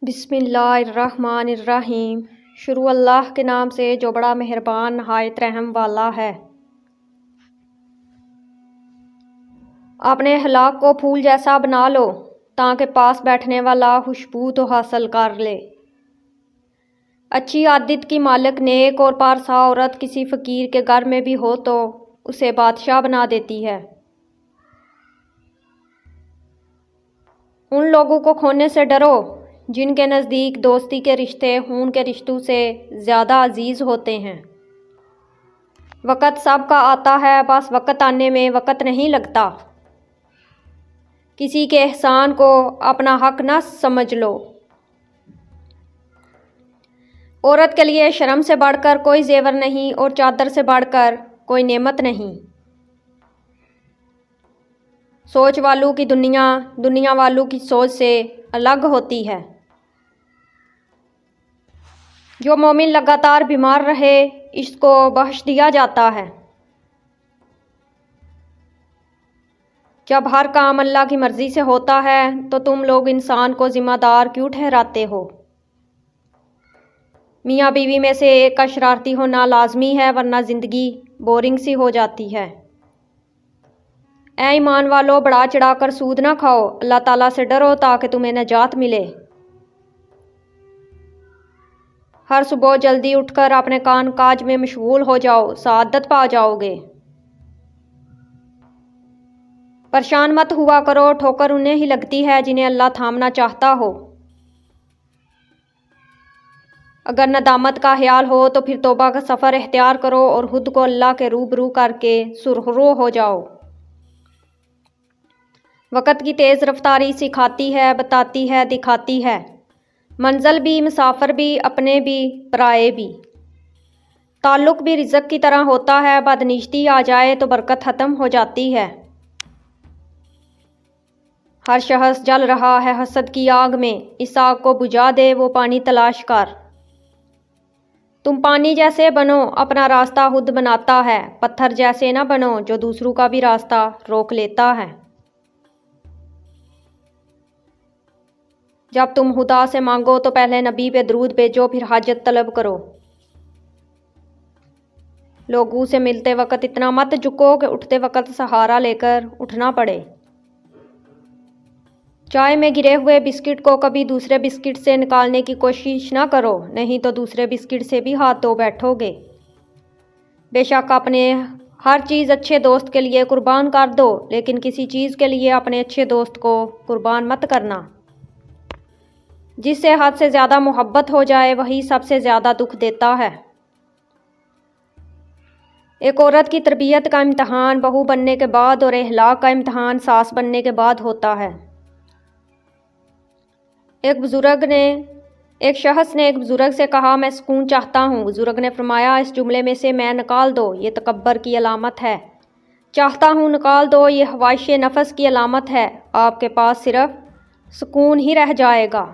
بسم اللہ الرحمن الرحیم۔ شروع اللہ کے نام سے جو بڑا مہربان نہایت رحم والا ہے۔ اپنے اخلاق کو پھول جیسا بنا لو تاکہ پاس بیٹھنے والا خوشبو تو حاصل کر لے۔ اچھی عادت کی مالک نیک اور پارسا عورت کسی فقیر کے گھر میں بھی ہو تو اسے بادشاہ بنا دیتی ہے۔ ان لوگوں کو کھونے سے ڈرو جن کے نزدیک دوستی کے رشتے خون کے رشتوں سے زیادہ عزیز ہوتے ہیں۔ وقت سب کا آتا ہے، بس وقت آنے میں وقت نہیں لگتا۔ کسی کے احسان کو اپنا حق نہ سمجھ لو۔ عورت کے لیے شرم سے بڑھ کر کوئی زیور نہیں اور چادر سے بڑھ کر کوئی نعمت نہیں۔ سوچ والوں کی دنیا والوں کی سوچ سے الگ ہوتی ہے۔ جو مومن لگاتار بیمار رہے اس کو بخش دیا جاتا ہے۔ جب ہر کام اللہ کی مرضی سے ہوتا ہے تو تم لوگ انسان کو ذمہ دار کیوں ٹھہراتے ہو؟ میاں بیوی میں سے ایک کا شرارتی ہونا لازمی ہے ورنہ زندگی بورنگ سی ہو جاتی ہے۔ اے ایمان والو، بڑھا چڑھا کر سود نہ کھاؤ، اللہ تعالیٰ سے ڈرو تاکہ تمہیں نجات ملے۔ ہر صبح جلدی اٹھ کر اپنے کام کاج میں مشغول ہو جاؤ، سعادت پا جاؤ گے۔ پریشان مت ہوا کرو، ٹھوکر انہیں ہی لگتی ہے جنہیں اللہ تھامنا چاہتا ہو۔ اگر ندامت کا خیال ہو تو پھر توبہ کا سفر اختیار کرو اور خود کو اللہ کے روبرو کر کے سرخرو ہو جاؤ۔ وقت کی تیز رفتاری سکھاتی ہے، بتاتی ہے، دکھاتی ہے۔ منزل بھی، مسافر بھی، اپنے بھی، پرائے بھی۔ تعلق بھی رزق کی طرح ہوتا ہے، بدنیتی آ جائے تو برکت ختم ہو جاتی ہے۔ ہر شخص جل رہا ہے حسد کی آگ میں، اس آگ کو بجھا دے وہ پانی تلاش کر۔ تم پانی جیسے بنو، اپنا راستہ خود بناتا ہے، پتھر جیسے نہ بنو جو دوسروں کا بھی راستہ روک لیتا ہے۔ جب تم خدا سے مانگو تو پہلے نبی پہ درود بھیجو، پھر حاجت طلب کرو۔ لوگوں سے ملتے وقت اتنا مت جھکو کہ اٹھتے وقت سہارا لے کر اٹھنا پڑے۔ چائے میں گرے ہوئے بسکٹ کو کبھی دوسرے بسکٹ سے نکالنے کی کوشش نہ کرو، نہیں تو دوسرے بسکٹ سے بھی ہاتھ دھو بیٹھو گے۔ بے شک اپنے ہر چیز اچھے دوست کے لیے قربان کر دو، لیکن کسی چیز کے لیے اپنے اچھے دوست کو قربان مت کرنا۔ جس سے حد سے زیادہ محبت ہو جائے وہی سب سے زیادہ دکھ دیتا ہے۔ ایک عورت کی تربیت کا امتحان بہو بننے کے بعد اور اخلاق کا امتحان ساس بننے کے بعد ہوتا ہے۔ ایک شخص نے ایک بزرگ سے کہا، میں سکون چاہتا ہوں۔ بزرگ نے فرمایا، اس جملے میں سے میں نکال دو، یہ تکبر کی علامت ہے۔ چاہتا ہوں نکال دو، یہ خواہش نفس کی علامت ہے۔ آپ کے پاس صرف سکون ہی رہ جائے گا۔